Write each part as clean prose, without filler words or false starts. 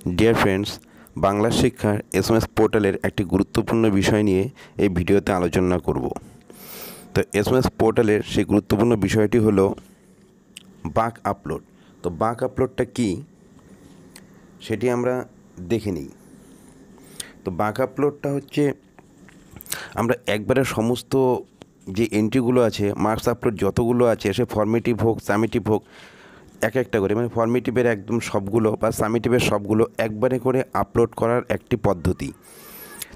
Dear friends, Bangla শিক্ষার SMS পোর্টালের একটি গুরুত্বপূর্ণ বিষয় নিয়ে এই ভিডিওতে আলোচনা করব। তো এসএমএস পোর্টালের সেই গুরুত্বপূর্ণ বিষয়টি হলো বাঁক আপলোড। তো বাঁক আপলোডটা কি সেটি আমরা দেখে নিই। তো বাঁক আপলোডটা হচ্ছে আমরা একবারে সমস্ত যে এন্ট্রিগুলো আছে, মার্কস আপলোড যতগুলো আছে, সে ফর্মেটিভ হোক সামেটিভ হোক, এক একটা করে মানে ফর্মেটিভের একদম সবগুলো বা সামেটিভের সবগুলো একবারে করে আপলোড করার একটি পদ্ধতি।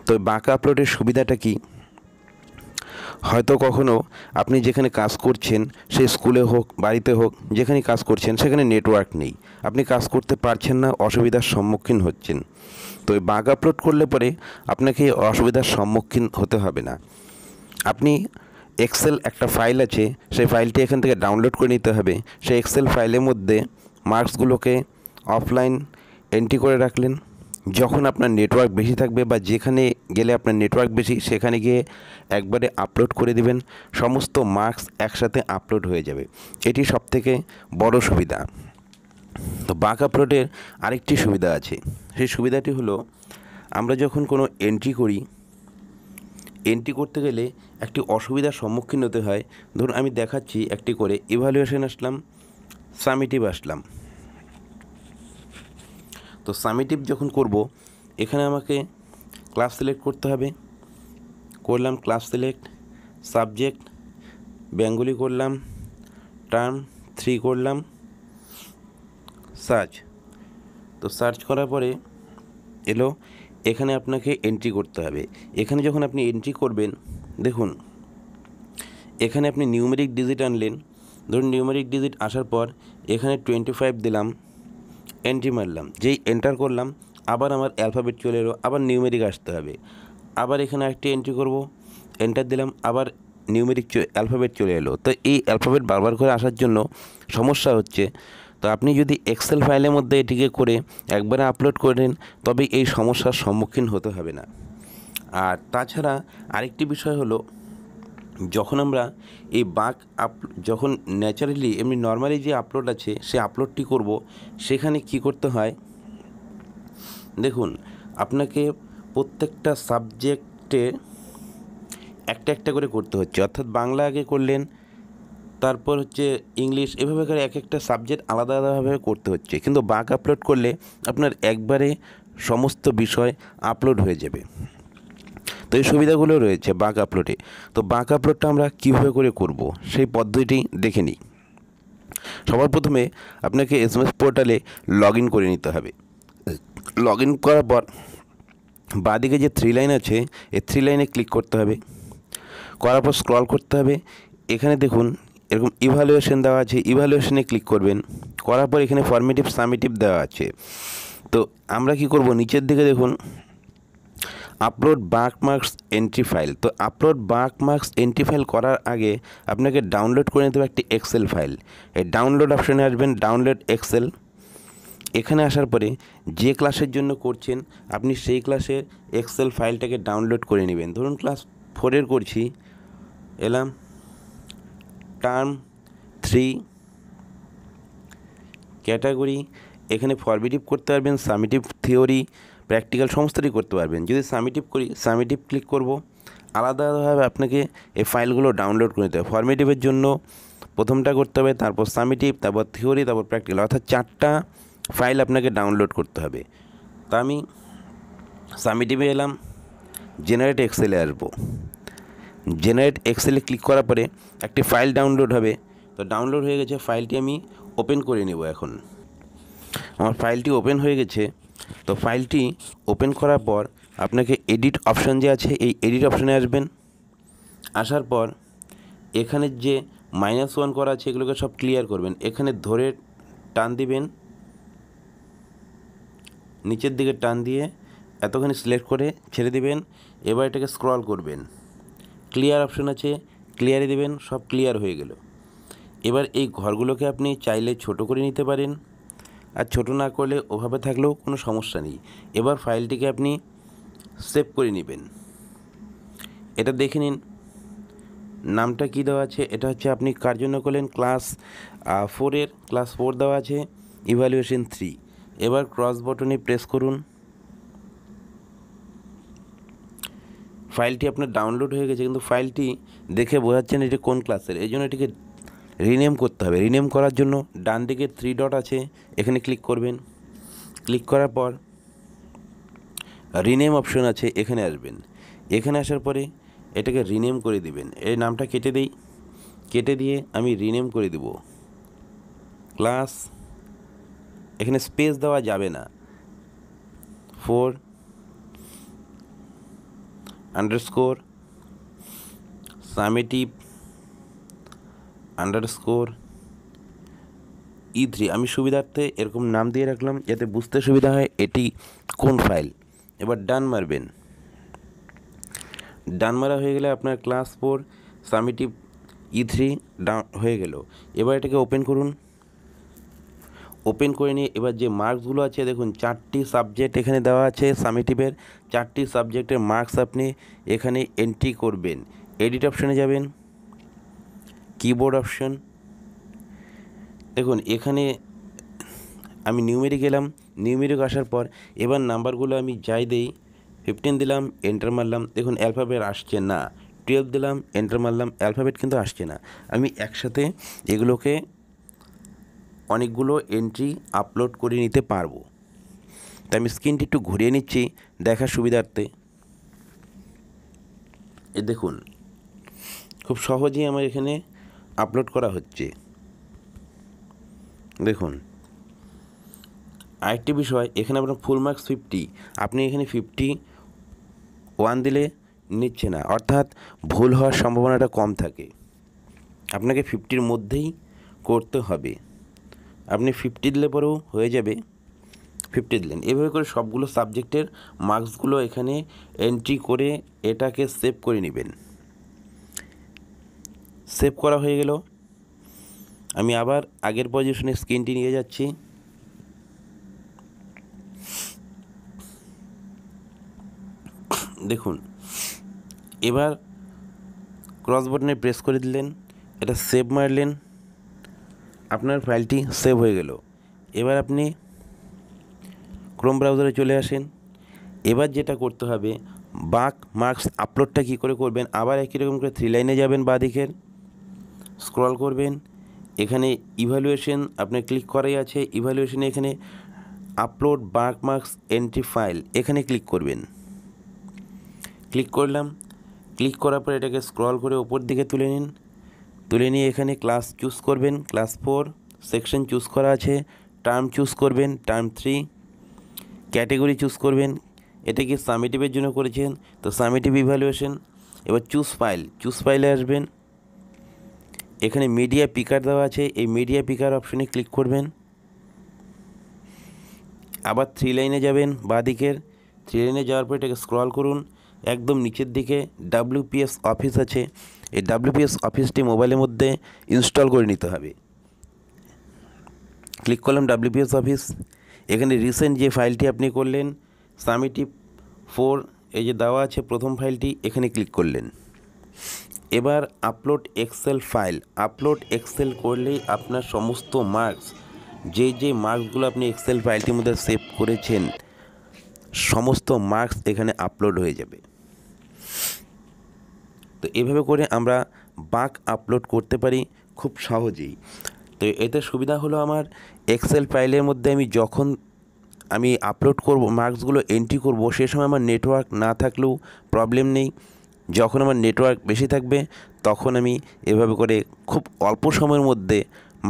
তো বাঁক আপলোডের সুবিধাটা কি? হয়তো কখনও আপনি যেখানে কাজ করছেন, সে স্কুলে হোক বাড়িতে হোক, যেখানে কাজ করছেন সেখানে নেটওয়ার্ক নেই, আপনি কাজ করতে পারছেন না, অসুবিধার সম্মুখীন হচ্ছেন। তো এই বাঁক আপলোড করলে পরে আপনাকে অসুবিধার সম্মুখীন হতে হবে না। আপনি এক্সেল একটা ফাইল আছে, সেই ফাইলটি এখান থেকে ডাউনলোড করে নিতে হবে। সেই এক্সেল ফাইলের মধ্যে মার্কসগুলোকে অফলাইন এন্ট্রি করে রাখলেন। যখন আপনার নেটওয়ার্ক বেশি থাকবে বা যেখানে গেলে আপনার নেটওয়ার্ক বেশি, সেখানে গিয়ে একবারে আপলোড করে দিবেন, সমস্ত মার্কস একসাথে আপলোড হয়ে যাবে। এটি সবথেকে বড় সুবিধা। তো বাঁক আপলোডের আরেকটি সুবিধা আছে। সেই সুবিধাটি হলো, আমরা যখন কোনো এন্ট্রি করি, এন্ট্রি করতে গেলে একটি অসুবিধার সম্মুখীন হতে হয়। ধরুন আমি দেখাচ্ছি একটি করে, ইভ্যালুয়েশন আসলাম, সামেটিভ আসলাম। তো সামেটিভ যখন করব, এখানে আমাকে ক্লাস সিলেক্ট করতে হবে। করলাম ক্লাস সিলেক্ট, সাবজেক্ট বেঙ্গলি করলাম, টার্ম 3 করলাম, সার্চ। তো সার্চ করার পরে এলো, এখানে আপনাকে এন্ট্রি করতে হবে। এখানে যখন আপনি এন্ট্রি করবেন, দেখুন এখানে আপনি নিউমেরিক ডিজিট আনলেন। ধরুন নিউমেরিক ডিজিট আসার পর এখানে 25 দিলাম, এন্ট্রি মারলাম। যেই এন্টার করলাম, আবার আমার অ্যালফাবেট চলে এলো, আবার নিউমেরিক আসতে হবে। আবার এখানে একটি এন্ট্রি করব, এন্টার দিলাম, আবার নিউমেরিক অ্যালফাবেট চলে এলো। তো এই অ্যালফাবেট বারবার করে আসার জন্য সমস্যা হচ্ছে। তো আপনি যদি এক্সেল ফাইলের মধ্যে এটিকে করে একবারে আপলোড করেন, তবে এই সমস্যার সম্মুখীন হতে হবে না। আর তাছাড়া আরেকটি বিষয় হলো, যখন আমরা এই বাঁক যখন ন্যাচারালি এমনি নর্মালি যে আপলোড আছে সে আপলোডটি করব, সেখানে কি করতে হয় দেখুন, আপনাকে প্রত্যেকটা সাবজেক্টে একটা একটা করে করতে হচ্ছে। অর্থাৎ বাংলা আগে করলেন, তারপর হচ্ছে ইংলিশ, এভাবে করে এক একটা সাবজেক্ট আলাদা আলাদাভাবে করতে হচ্ছে। কিন্তু বাঁক আপলোড করলে আপনার একবারে সমস্ত বিষয় আপলোড হয়ে যাবে। তো এই সুবিধাগুলো রয়েছে বাঁক আপলোডে। তো বাঁক আপলোডটা আমরা কীভাবে করে করব, সেই পদ্ধতিটি দেখে নিই। সবার প্রথমে আপনাকে এসএমএস পোর্টালে লগ ইন করে নিতে হবে। লগ ইন করার পর বাঁদিকে যে 3 লাইন আছে, এই 3 লাইনে ক্লিক করতে হবে। করার পর স্ক্রল করতে হবে। এখানে দেখুন এরকম ইভ্যালুয়েশন দেওয়া আছে, ইভ্যালুয়েশনে ক্লিক করবেন। করার পর এখানে ফর্মেটিভ সামেটিভ দেওয়া আছে। তো আমরা কি করব, নিচের দিকে দেখুন আপলোড বাঁক মার্কস এন্ট্রি ফাইল। তো আপলোড বাঁক মার্কস এন্ট্রি ফাইল করার আগে আপনাকে ডাউনলোড করে নিতে হবে একটি এক্সেল ফাইল। এই ডাউনলোড অপশানে আসবেন, ডাউনলোড এক্সেল। এখানে আসার পরে যে ক্লাসের জন্য করছেন, আপনি সেই ক্লাসের এক্সেল ফাইলটাকে ডাউনলোড করে নেবেন। ধরুন ক্লাস 4 করছি, এলাম টার্ম 3 ক্যাটাগরি। এখানে ফর্মেটিভ করতে পারবেন, সামেটিভ, থিওরি, প্র্যাকটিক্যাল সমস্তই করতে পারবেন। যদি সামেটিভ করি, সামেটিভ ক্লিক করব। আলাদাভাবে আপনাকে এই ফাইলগুলো ডাউনলোড করে নিতে হবে। ফর্মেটিভের জন্য প্রথমটা করতে হবে, তারপর সামেটিভ, তারপর থিওরি, তারপর প্র্যাকটিক্যাল, অর্থাৎ 4টা ফাইল আপনাকে ডাউনলোড করতে হবে। তা আমি সামেটিভে এলাম, জেনারেট এক্সেলে আসবো। জেনারেট এক্সেলে ক্লিক করার পরে একটি ফাইল ডাউনলোড হবে। তো ডাউনলোড হয়ে গেছে, ফাইলটি আমি ওপেন করে নেব। এখন আমার ফাইলটি ওপেন হয়ে গেছে। তো ফাইলটি ওপেন করার পর আপনাকে এডিট অপশান যে আছে, এই এডিট অপশানে আসবেন। আসার পর এখানে যে -1 করা আছে, এগুলোকে সব ক্লিয়ার করবেন। এখানে ধরে টান দিবেন, নিচের দিকে টান দিয়ে এতখানি সিলেক্ট করে ছেড়ে দিবেন। এবার এটাকে স্ক্রল করবেন, ক্লিয়ার অপশান আছে, ক্লিয়ারে দিবেন, সব ক্লিয়ার হয়ে গেল। এবার এই ঘরগুলোকে আপনি চাইলে ছোট করে নিতে পারেন, আর ছোট না করলে ওভাবে থাকলেও কোনো সমস্যা নেই। এবার ফাইলটিকে আপনি সেভ করে নেবেন। এটা দেখে নিন নামটা কী দেওয়া আছে। এটা হচ্ছে আপনি কার জন্য করলেন, ক্লাস 4 দেওয়া আছে, ইভ্যালুয়েশন 3। এবার ক্রস বটনে প্রেস করুন। ফাইলটি আপনার ডাউনলোড হয়ে গেছে, কিন্তু ফাইলটি দেখে বোঝাচ্ছেন এটি কোন ক্লাসের, এই জন্য এটিকে রিনেম করতে হবে। রিনেম করার জন্য ডান দিকে 3 ডট আছে, এখানে ক্লিক করবেন। ক্লিক করার পর রিনেম অপশন আছে, এখানে আসবেন। এখানে আসার পরে এটাকে রিনেম করে দিবেন। এই নামটা কেটে দেই, কেটে দিয়ে আমি রিনেম করে দেব ক্লাস, এখানে স্পেস দেওয়া যাবে না, 4 আন্ডারস্কোর সামেটিভ আন্ডারস্কোর E3। আমি সুবিধার্থে এরকম নাম দিয়ে রাখলাম যাতে বুঝতে সুবিধা হয় এটি কোন ফাইল। এবার ডান মারবেন। ডান মারা হয়ে গেলে আপনার ক্লাস 4 সামেটিভ E3 ডাউন হয়ে গেল। এবার এটাকে ওপেন করুন। ওপেন করে নিয়ে এবার যে মার্কসগুলো আছে দেখুন, 4টি সাবজেক্ট এখানে দেওয়া আছে সামেটিভের। 4টি সাবজেক্টের মার্কস আপনি এখানে এন্ট্রি করবেন। এডিট অপশানে যাবেন, কিবোর্ড অপশন, দেখুন এখানে আমি নিউমেরিক গেলাম। নিউমেরিক আসার পর এবার নাম্বারগুলো আমি যাই দেই, 15 দিলাম, এন্টার মারলাম, দেখুন অ্যালফাবেট আসছে না। 12 দিলাম, এন্টার মারলাম, অ্যালফাবেট কিন্তু আসছে না। আমি একসাথে এগুলোকে অনেকগুলো এন্ট্রি আপলোড করে নিতে পারবো। তাই আমি স্ক্রিনটি একটু ঘুরিয়ে নিচ্ছি দেখার সুবিধার্থে। এ দেখুন খুব সহজেই আমার এখানে আপলোড করা হচ্ছে। দেখুন আরেকটি বিষয়, এখানে আপনার ফুল মার্কস 50, আপনি এখানে 51 দিলে নিচ্ছে না, অর্থাৎ ভুল হওয়ার সম্ভাবনাটা কম থাকে। আপনাকে 50-র মধ্যেই করতে হবে। আপনি 50 দিলে পরেও হয়ে যাবে, 50 দিলেন। এভাবে করে সবগুলো সাবজেক্টের মার্কসগুলো এখানে এন্ট্রি করে এটাকে সেভ করে নেবেন। সেভ করা হয়ে গেল। আমি আবার আগের পজিশনে স্ক্রিনটি নিয়ে যাচ্ছি। দেখুন এবার ক্রস বাটনে প্রেস করে দিলেন, এটা সেভ মারলেন, আপনার ফাইলটি সেভ হয়ে গেল। এবার আপনি ক্রোম ব্রাউজারে চলে আসেন। এবার যেটা করতে হবে, বাঁক মার্কস আপলোডটা কী করে করবেন, আবার একই রকম করে 3 লাইনে যাবেন, বাঁ দিকের স্ক্রল করবেন, এখানে ইভ্যালুয়েশন আপনার ক্লিক করাই আছে। ইভ্যালুয়েশনে এখানে আপলোড বাঁক মার্কস এন্ট্রি ফাইল, এখানে ক্লিক করবেন। ক্লিক করলাম। ক্লিক করার পর এটাকে স্ক্রল করে ওপর দিকে তুলে নিন। তুলে নিয়ে এখানে ক্লাস চুজ করবেন, ক্লাস 4, সেকশন চুজ করা আছে, টার্ম চুজ করবেন, টার্ম 3, ক্যাটেগরি চুজ করবেন। এটা কি সামেটিভের জন্য করেছেন, তো সামেটিভ ইভ্যালুয়েশন। এবার চুজ ফাইল, চুজ ফাইলে আসবেন। এখানে মিডিয়া পিকার দেওয়া আছে, এই মিডিয়া পিকার অপশনে ক্লিক করবেন। আবার 3 লাইনে যাবেন, বাঁ দিকের 3 লাইনে যাওয়ার পর এটাকে স্ক্রল করুন, একদম নিচের দিকে WPS অফিস আছে। এই WPS অফিসটি মোবাইলের মধ্যে ইনস্টল করে নিতে হবে। ক্লিক করলাম WPS অফিস। এখানে রিসেন্ট যে ফাইলটি আপনি করলেন সামেটিভ 4, এই যে দেওয়া আছে প্রথম ফাইলটি, এখানে ক্লিক করলেন। এবার upload excel file, upload excel করলেই আপনার সমস্ত মার্কস, যে মার্কসগুলো আপনি এক্সেল ফাইলটির মধ্যে সেভ করেছেন, সমস্ত মার্কস এখানে আপলোড হয়ে যাবে। তো এভাবে করে আমরা বাঁক আপলোড করতে পারি খুব সহজেই। তো এতে সুবিধা হলো, আমার এক্সেল ফাইলের মধ্যে আমি যখন আমি আপলোড করব, মার্কসগুলো এন্ট্রি করব, সে সময় আমার নেটওয়ার্ক না থাকলেও প্রবলেম নেই। যখন আমার নেটওয়ার্ক বেশি থাকবে তখন আমি এভাবে করে খুব অল্প সময়ের মধ্যে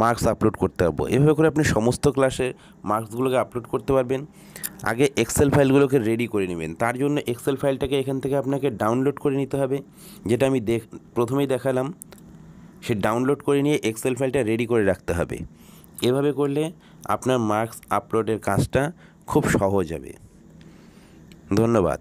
মার্কস আপলোড করতে পারবো। এভাবে করে আপনি সমস্ত ক্লাসের মার্কসগুলোকে আপলোড করতে পারবেন। আগে এক্সেল ফাইলগুলোকে রেডি করে নেবেন। তার জন্য এক্সেল ফাইলটাকে এখান থেকে আপনাকে ডাউনলোড করে নিতে হবে, যেটা আমি প্রথমেই দেখালাম। সে ডাউনলোড করে নিয়ে এক্সেল ফাইলটা রেডি করে রাখতে হবে। এভাবে করলে আপনার মার্কস আপলোডের কাজটা খুব সহজ হবে। ধন্যবাদ।